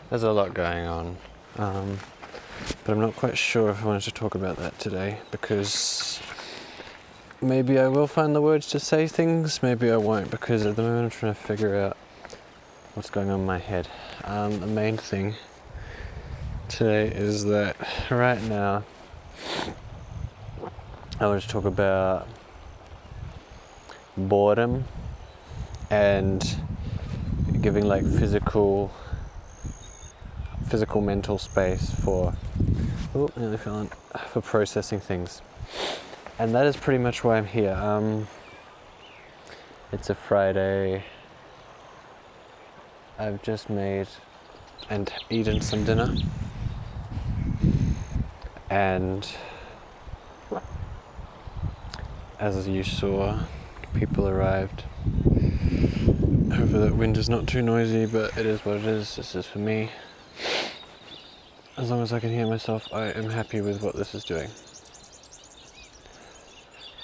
There's a lot going on, but I'm not quite sure if I wanted to talk about that today, because maybe I will find the words to say things, maybe I won't, because at the moment I'm trying to figure out what's going on in my head. The main thing today is that right now I want to talk about boredom and giving like physical mental space for processing things. And that is pretty much why I'm here. It's a Friday. I've just made and eaten some dinner, and as you saw, people arrived. Hopefully that wind is not too noisy, but it is what it is. This is for me. As long as I can hear myself, I am happy with what this is doing.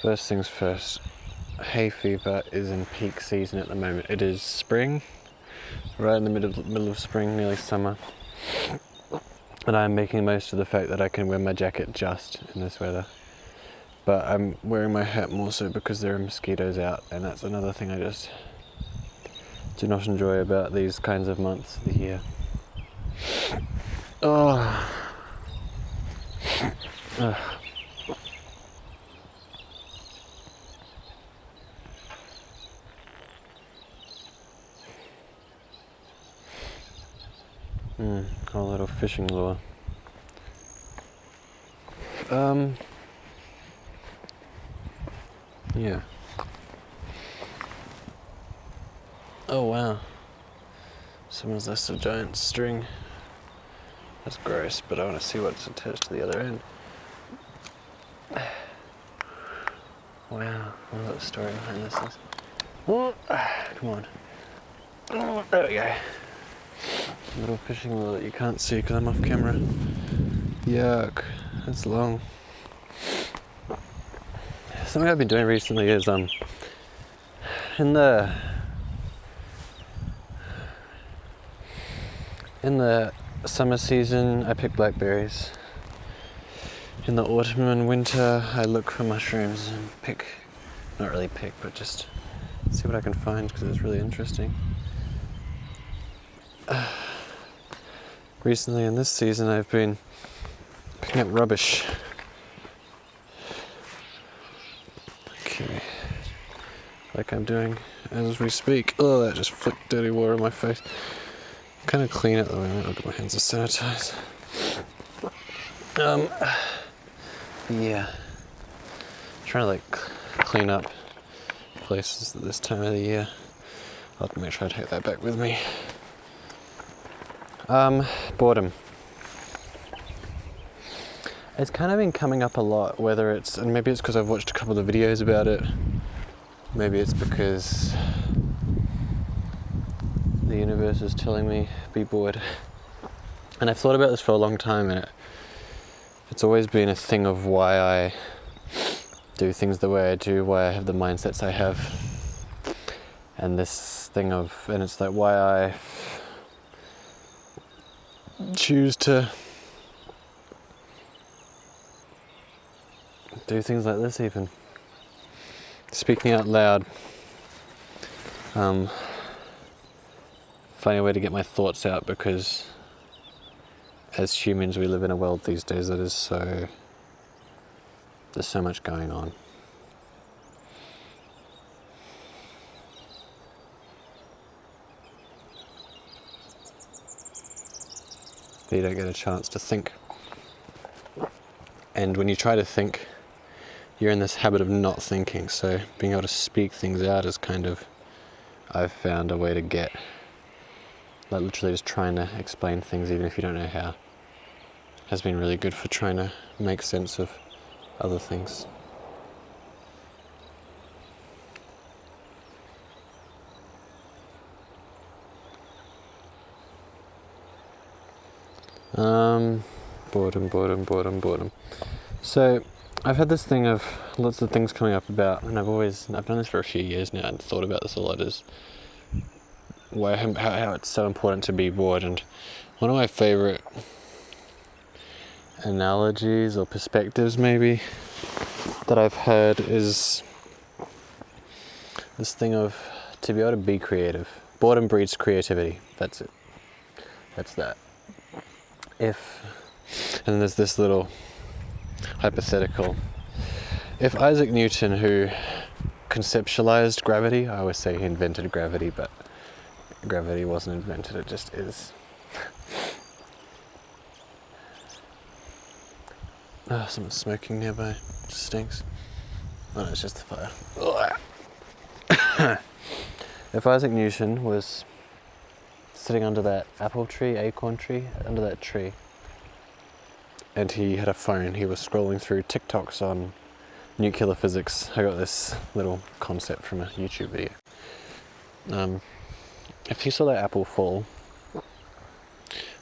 First things first, hay fever is in peak season at the moment. It is spring, right in the middle of spring, nearly summer. And I'm making most of the fact that I can wear my jacket just in this weather. But I'm wearing my hat more so because there are mosquitoes out, and that's another thing I just do not enjoy about these kinds of months of the year. Oh. A little fishing lure. Yeah. Oh wow. Someone's left a giant string. That's gross, but I want to see what's attached to the other end. Wow, I wonder what the story behind this is. Come on. There we go. A little fishing lure that you can't see because I'm off camera. Yuck, that's long. Something I've been doing recently is in the summer season I pick blackberries. In the autumn and winter I look for mushrooms and not really pick, but just see what I can find because it's really interesting. Recently in this season I've been picking up rubbish. Okay, like I'm doing as we speak. Oh, that just flicked dirty water on my face. I'm kind of clean at the moment. I'll get my hands sanitized. Yeah, trying to like clean up places at this time of the year. I'll have to make sure I take that back with me. Boredom. It's kind of been coming up a lot, and maybe it's because I've watched a couple of videos about it. Maybe it's because the universe is telling me be bored. And I've thought about this for a long time, and it's always been a thing of why I do things the way I do, why I have the mindsets I have. And it's like why I choose to do things like this even. Speaking out loud. Finding a way to get my thoughts out, because as humans we live in a world these days that is there's so much going on. You don't get a chance to think. And when you try to think, you're in this habit of not thinking, so being able to speak things out is I've found a way to get, like literally just trying to explain things even if you don't know how, has been really good for trying to make sense of other things. Boredom. So I've had this thing of lots of things coming up about, and I've done this for a few years now and thought about this a lot, is how it's so important to be bored. And One of my favorite analogies or perspectives maybe that I've heard is this thing of to be able to be creative. Boredom breeds creativity. That's it. That's that. And then there's this little hypothetical. If Isaac Newton, who conceptualized gravity, I always say he invented gravity, but gravity wasn't invented, it just is. Oh, someone's smoking nearby. It stinks. Oh no, it's just the fire. If Isaac Newton was sitting under that apple tree, acorn tree, under that tree, and he had a phone, he was scrolling through TikToks on nuclear physics. I got this little concept from a YouTube video. If he saw that apple fall,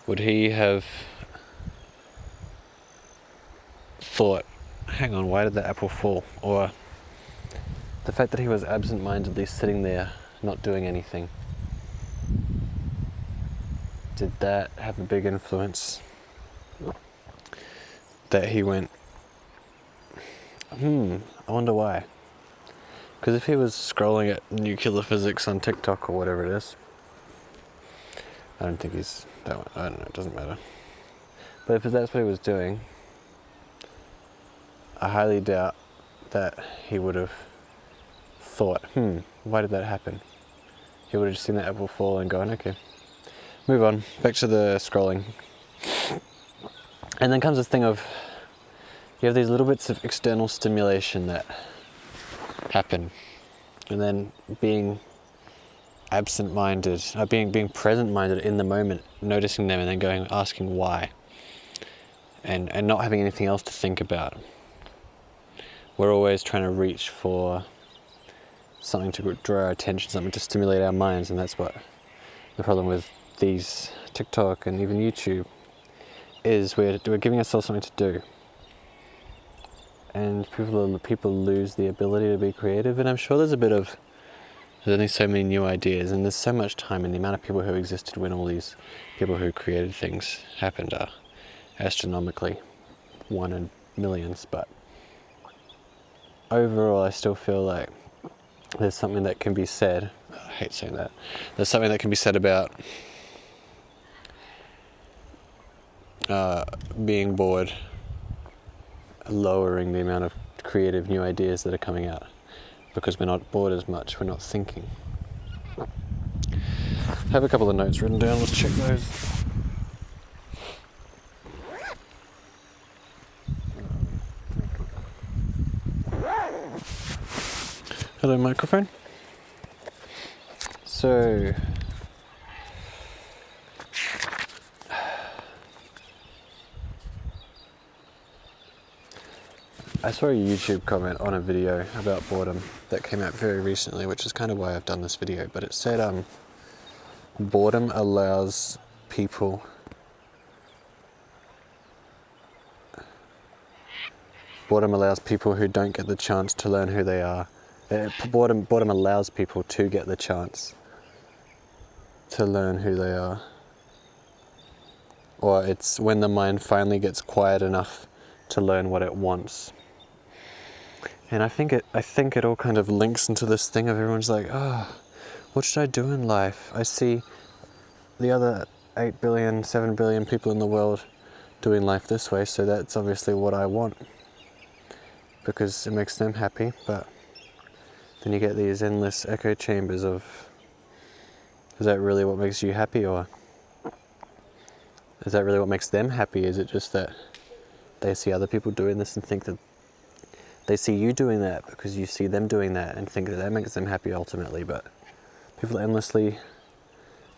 would he have thought, hang on, why did the apple fall? Or the fact that he was absent-mindedly sitting there not doing anything, did that have a big influence? That he went, I wonder why. Because if he was scrolling at nuclear physics on TikTok or whatever it is, I don't think he's that one. I don't know, it doesn't matter. But if that's what he was doing, I highly doubt that he would have thought, why did that happen? He would have just seen that apple fall and gone, okay, move on, back to the scrolling. And then comes this thing of, you have these little bits of external stimulation that happen, and then being absent-minded, being present-minded in the moment, noticing them and then going, asking why, and not having anything else to think about. We're always trying to reach for something to draw our attention, something to stimulate our minds, and that's what the problem with these TikTok and even YouTube is. We're giving ourselves something to do, and people lose the ability to be creative. And I'm sure there's only so many new ideas, and there's so much time, and the amount of people who existed when all these people who created things happened are astronomically one in millions. But overall, I still feel like there's something that can be said, I hate saying that, there's something that can be said about being bored, lowering the amount of creative new ideas that are coming out, because we're not bored as much, we're not thinking. I have a couple of notes written down, let's check those. Hello, microphone. So, I saw a YouTube comment on a video about boredom that came out very recently, which is kind of why I've done this video, but it said boredom allows people who don't get the chance to learn who they are. Boredom allows people to get the chance to learn who they are. Or it's when the mind finally gets quiet enough to learn what it wants. And I think it all kind of links into this thing of everyone's like, what should I do in life? I see the other 8 billion, 7 billion people in the world doing life this way, so that's obviously what I want, because it makes them happy. But then you get these endless echo chambers of, is that really what makes you happy, or is that really what makes them happy? Is it just that they see other people doing this and think that they see you doing that because you see them doing that and think that that makes them happy ultimately? But people endlessly,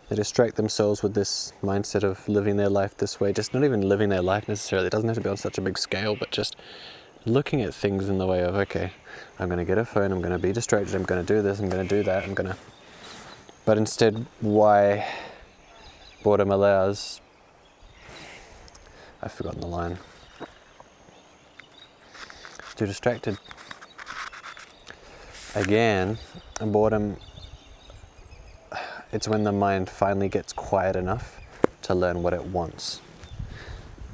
they distract themselves with this mindset of living their life this way, just not even living their life necessarily. It doesn't have to be on such a big scale, but just looking at things in the way of, okay, I'm going to get a phone, I'm going to be distracted, I'm going to do this, I'm going to do that, But instead, why boredom allows, I've forgotten the line, too distracted. Again, boredom, it's when the mind finally gets quiet enough to learn what it wants.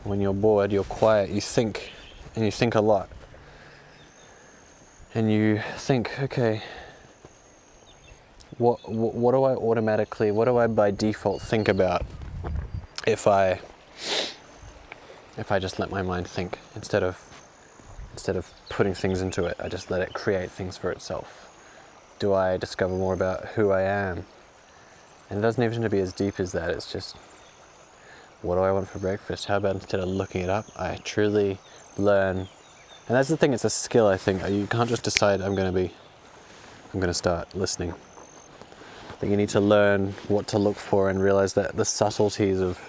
When you're bored, you're quiet, you think, and you think a lot. And you think, okay, what do I by default think about if I just let my mind think instead of putting things into it, I just let it create things for itself? Do I discover more about who I am? And it doesn't even have to be as deep as that. It's just, what do I want for breakfast? How about instead of looking it up, I truly learn? And that's the thing, it's a skill, I think. You can't just decide I'm going to start listening. I think you need to learn what to look for and realize that the subtleties of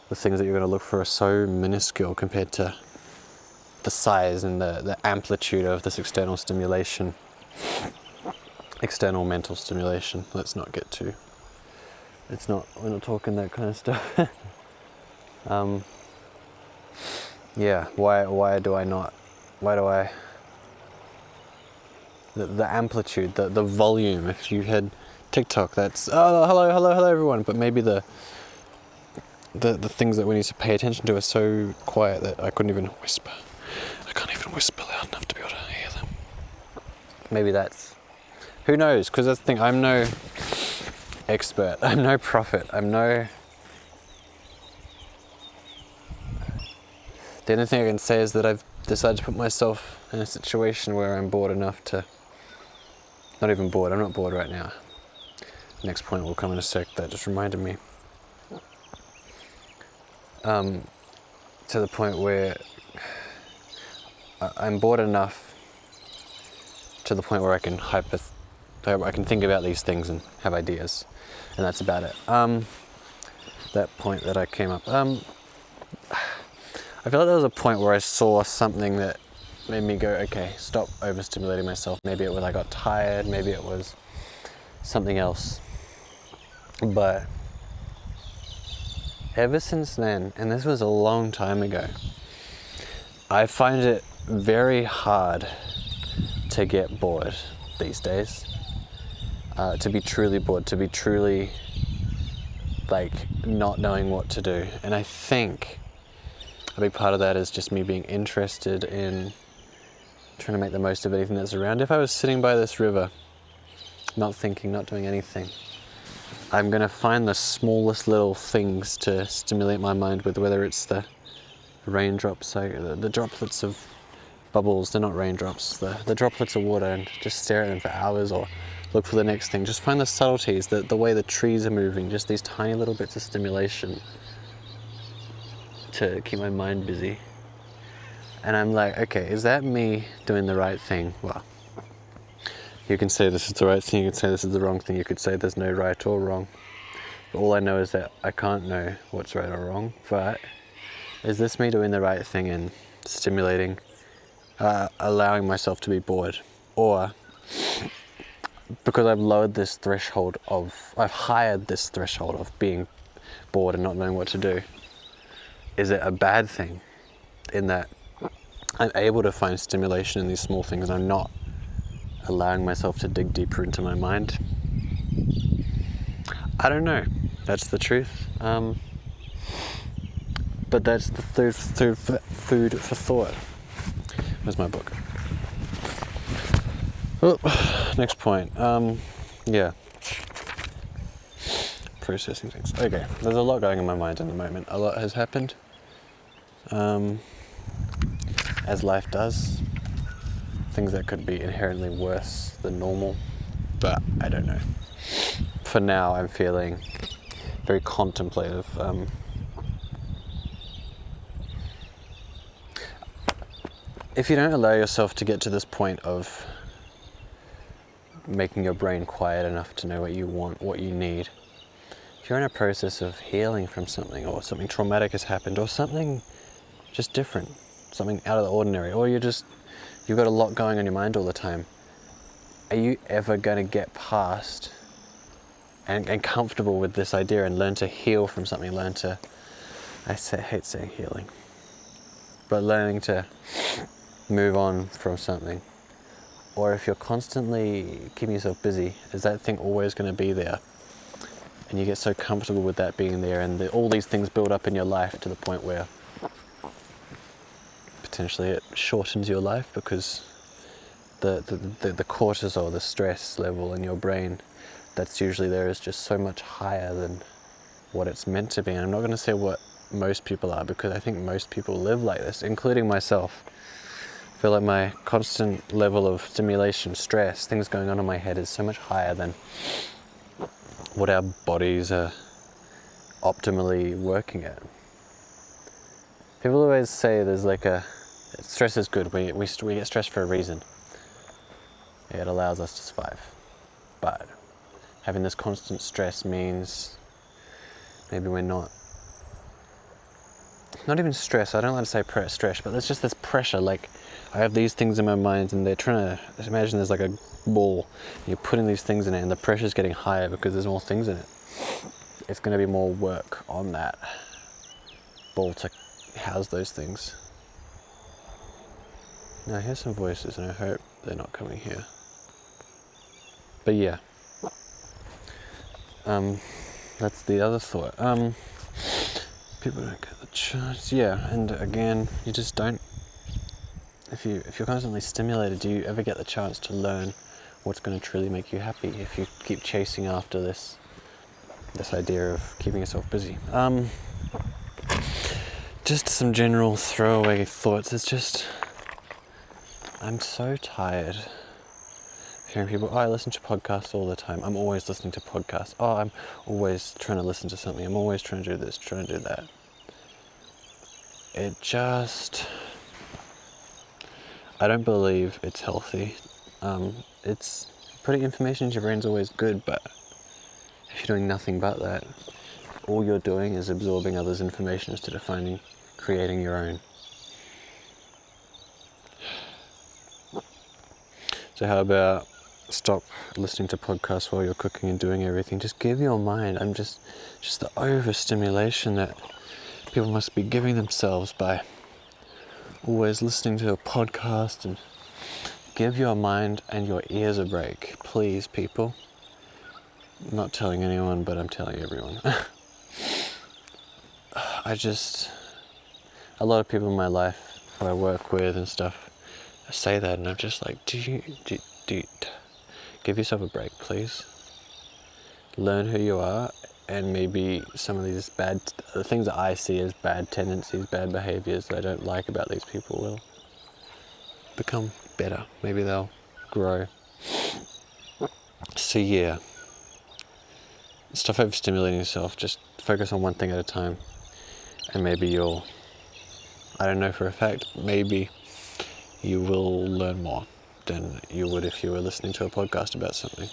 the things that you're going to look for are so minuscule compared to the size and the amplitude of this external stimulation. External mental stimulation. Let's not get too... we're not talking that kind of stuff. Yeah, why do I... The amplitude, the volume. If you had TikTok, that's, oh, hello everyone, but maybe the things that we need to pay attention to are so quiet that I couldn't even whisper. I can't even whisper loud enough to be able to hear them. Maybe that's... Who knows? Because that's the thing, I'm no expert, I'm no prophet, the only thing I can say is that I've decided to put myself in a situation where I'm bored enough to... Not even bored, I'm not bored right now. Next point will come in a sec, that just reminded me. To the point where I'm bored enough to the point where I can think about these things and have ideas, and that's about it. That point that I came up, I feel like there was a point where I saw something that made me go, okay, stop overstimulating myself. Maybe it was I got tired, maybe it was something else. But ever since then, and this was a long time ago, I find it very hard to get bored these days. To be truly bored, to be truly like not knowing what to do. And I think a big part of that is just me being interested in trying to make the most of anything that's around. If I was sitting by this river, not thinking, not doing anything, I'm going to find the smallest little things to stimulate my mind with, whether it's the raindrops, the droplets of bubbles, they're not raindrops, the droplets of water, and just stare at them for hours or look for the next thing. Just find the subtleties, the way the trees are moving, just these tiny little bits of stimulation to keep my mind busy. And I'm like, okay, is that me doing the right thing? Well, you can say this is the right thing, you can say this is the wrong thing, you could say there's no right or wrong. But all I know is that I can't know what's right or wrong. But is this me doing the right thing and stimulating, allowing myself to be bored? Or because I've hired this threshold of being bored and not knowing what to do, is it a bad thing in that I'm able to find stimulation in these small things and I'm not allowing myself to dig deeper into my mind? I don't know. That's the truth. But that's the food for thought. Where's my book? Oh, next point. Yeah. Processing things. Okay, there's a lot going in my mind in the moment. A lot has happened. As life does. Things that could be inherently worse than normal, but I don't know. For now, I'm feeling very contemplative. If you don't allow yourself to get to this point of making your brain quiet enough to know what you want, what you need, if you're in a process of healing from something, or something traumatic has happened, or something just different, something out of the ordinary, or you've got a lot going on in your mind all the time, are you ever going to get past and comfortable with this idea and learn to heal from something, I hate saying healing, but learning to move on from something? Or if you're constantly keeping yourself busy, is that thing always going to be there? and you get so comfortable with that being there, and all these things build up in your life to the point where potentially it shortens your life, because the cortisol, the stress level in your brain that's usually there is just so much higher than what it's meant to be. And I'm not going to say what most people are, because I think most people live like this, including myself. I feel like my constant level of stimulation, stress, things going on in my head is so much higher than what our bodies are optimally working at. People always say there's like stress is good. We get stressed for a reason. It allows us to survive. But having this constant stress means maybe we're not even stress. I don't like to say stress, but there's just this pressure. Like, I have these things in my mind, and they're trying to imagine there's like a ball, and you're putting these things in it, and the pressure's getting higher because there's more things in it. It's going to be more work on that ball to house those things. Now I hear some voices, and I hope they're not coming here. But yeah, that's the other thought. People don't get the chance. Yeah, and again, you just don't. If you're constantly stimulated, do you ever get the chance to learn what's going to truly make you happy? If you keep chasing after this idea of keeping yourself busy. Just some general throwaway thoughts. It's just, I'm so tired of hearing people, I listen to podcasts all the time. I'm always listening to podcasts. I'm always trying to listen to something. I'm always trying to do this, trying to do that. I don't believe it's healthy. It's putting information into your brain's always good, but if you're doing nothing but that, all you're doing is absorbing others' information instead of creating your own. So how about stop listening to podcasts while you're cooking and doing everything? Just give your mind, just the overstimulation that people must be giving themselves by always listening to a podcast, and give your mind and your ears a break, please, people. I'm not telling anyone, but I'm telling everyone. A lot of people in my life who I work with and stuff say that, and I'm just like, do give yourself a break, please. Learn who you are, and maybe some of these the things that I see as bad tendencies, bad behaviors that I don't like about these people will become better. Maybe they'll grow. So yeah, stop overstimulating yourself. Just focus on one thing at a time, and maybe I don't know for a fact, maybe you will learn more than you would if you were listening to a podcast about something.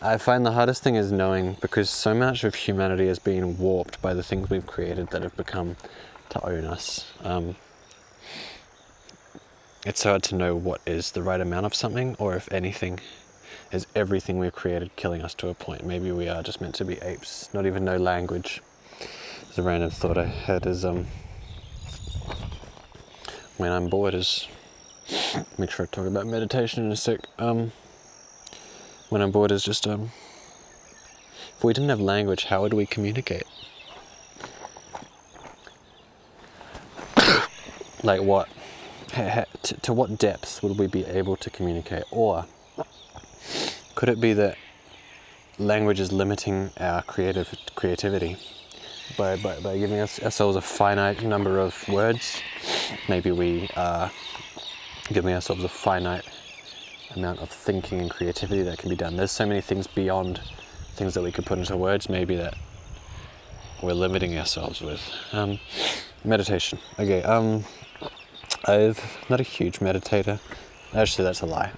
I find the hardest thing is knowing, because so much of humanity has been warped by the things we've created that have become to own us. It's hard to know what is the right amount of something, or if anything, is everything we've created killing us to a point. Maybe we are just meant to be apes, not even know language. There's a random thought I had is, when I'm bored make sure I talk about meditation in a sec. When I'm bored is just, if we didn't have language, how would we communicate? Like what? To what depth would we be able to communicate? Or could it be that language is limiting our creativity by giving ourselves a finite number of words? Maybe we are giving ourselves a finite amount of thinking and creativity that can be done. There's so many things beyond things that we could put into words, maybe, that we're limiting ourselves with. Meditation. Okay, I'm not a huge meditator. Actually, that's a lie.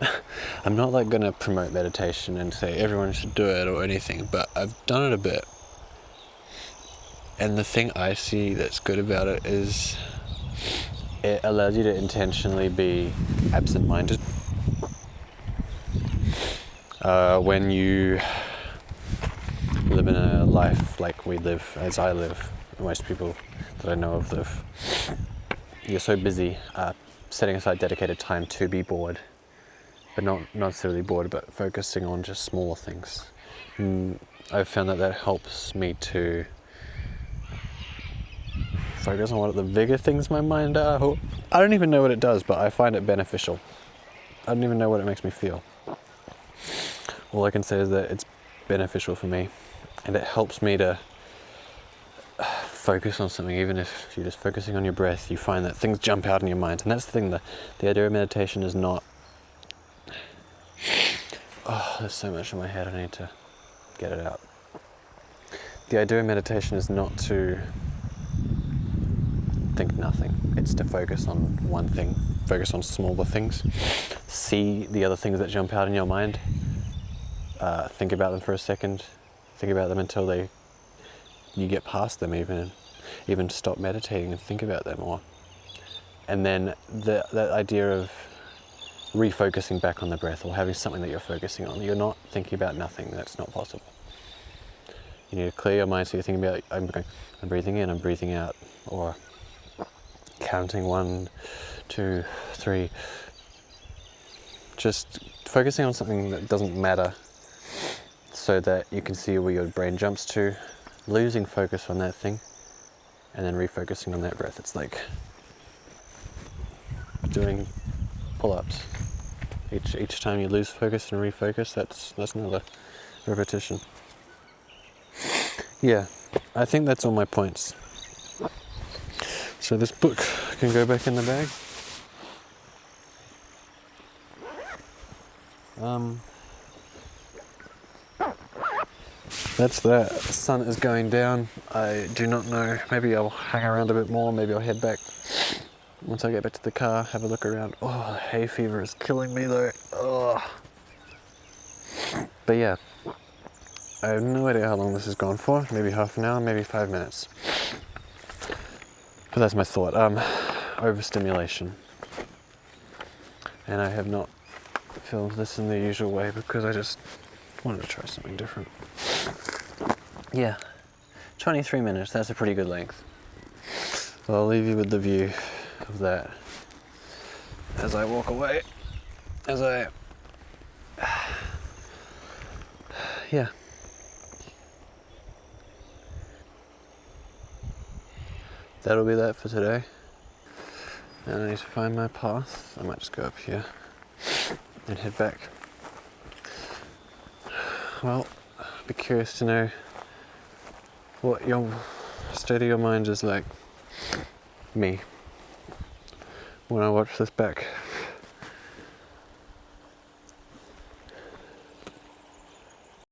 I'm not like gonna promote meditation and say everyone should do it or anything, but I've done it a bit. And the thing I see that's good about it is it allows you to intentionally be absent-minded. When you live in a life like we live, as I live, most people that I know of live, you're so busy setting aside dedicated time to be bored but not necessarily bored, but focusing on just smaller things. I've found that helps me to focus on what the bigger things in my mind are. I don't even know what it does, but I find it beneficial. I don't even know what it makes me feel. All I can say is that it's beneficial for me, and it helps me to focus on something. Even if you're just focusing on your breath, you find that things jump out in your mind. And that's the thing, the idea of meditation is not, oh, there's so much in my head, I need to get it out. The idea of meditation is not to think nothing. It's to focus on one thing, focus on smaller things, see the other things that jump out in your mind, think about them for a second, think about them until you get past them, even stop meditating and think about them, and then that idea of refocusing back on the breath, or having something that you're focusing on. You're not thinking about nothing. That's not possible. You need to clear your mind, so you're thinking about, I'm breathing in, I'm breathing out, or counting 1, 2, 3. Just focusing on something that doesn't matter, so that you can see where your brain jumps to, losing focus on that thing, and then refocusing on that breath. It's like doing pull-ups. Each time you lose focus and refocus, that's another repetition. Yeah, I think that's all my points. So this book can go back in the bag. That's that. The sun is going down. I do not know. Maybe I'll hang around a bit more. Maybe I'll head back. Once I get back to the car, have a look around. Oh, the hay fever is killing me though. Oh. But yeah, I have no idea how long this has gone for. Maybe half an hour, maybe 5 minutes. But that's my thought. Overstimulation. And I have not filmed this in the usual way because I just wanted to try something different. Yeah, 23 minutes, that's a pretty good length. So I'll leave you with the view of that as I walk away, yeah. That'll be that for today. And I need to find my path. I might just go up here and head back. Well, I'd be curious to know what your state of your mind is like. Me, when I watch this back.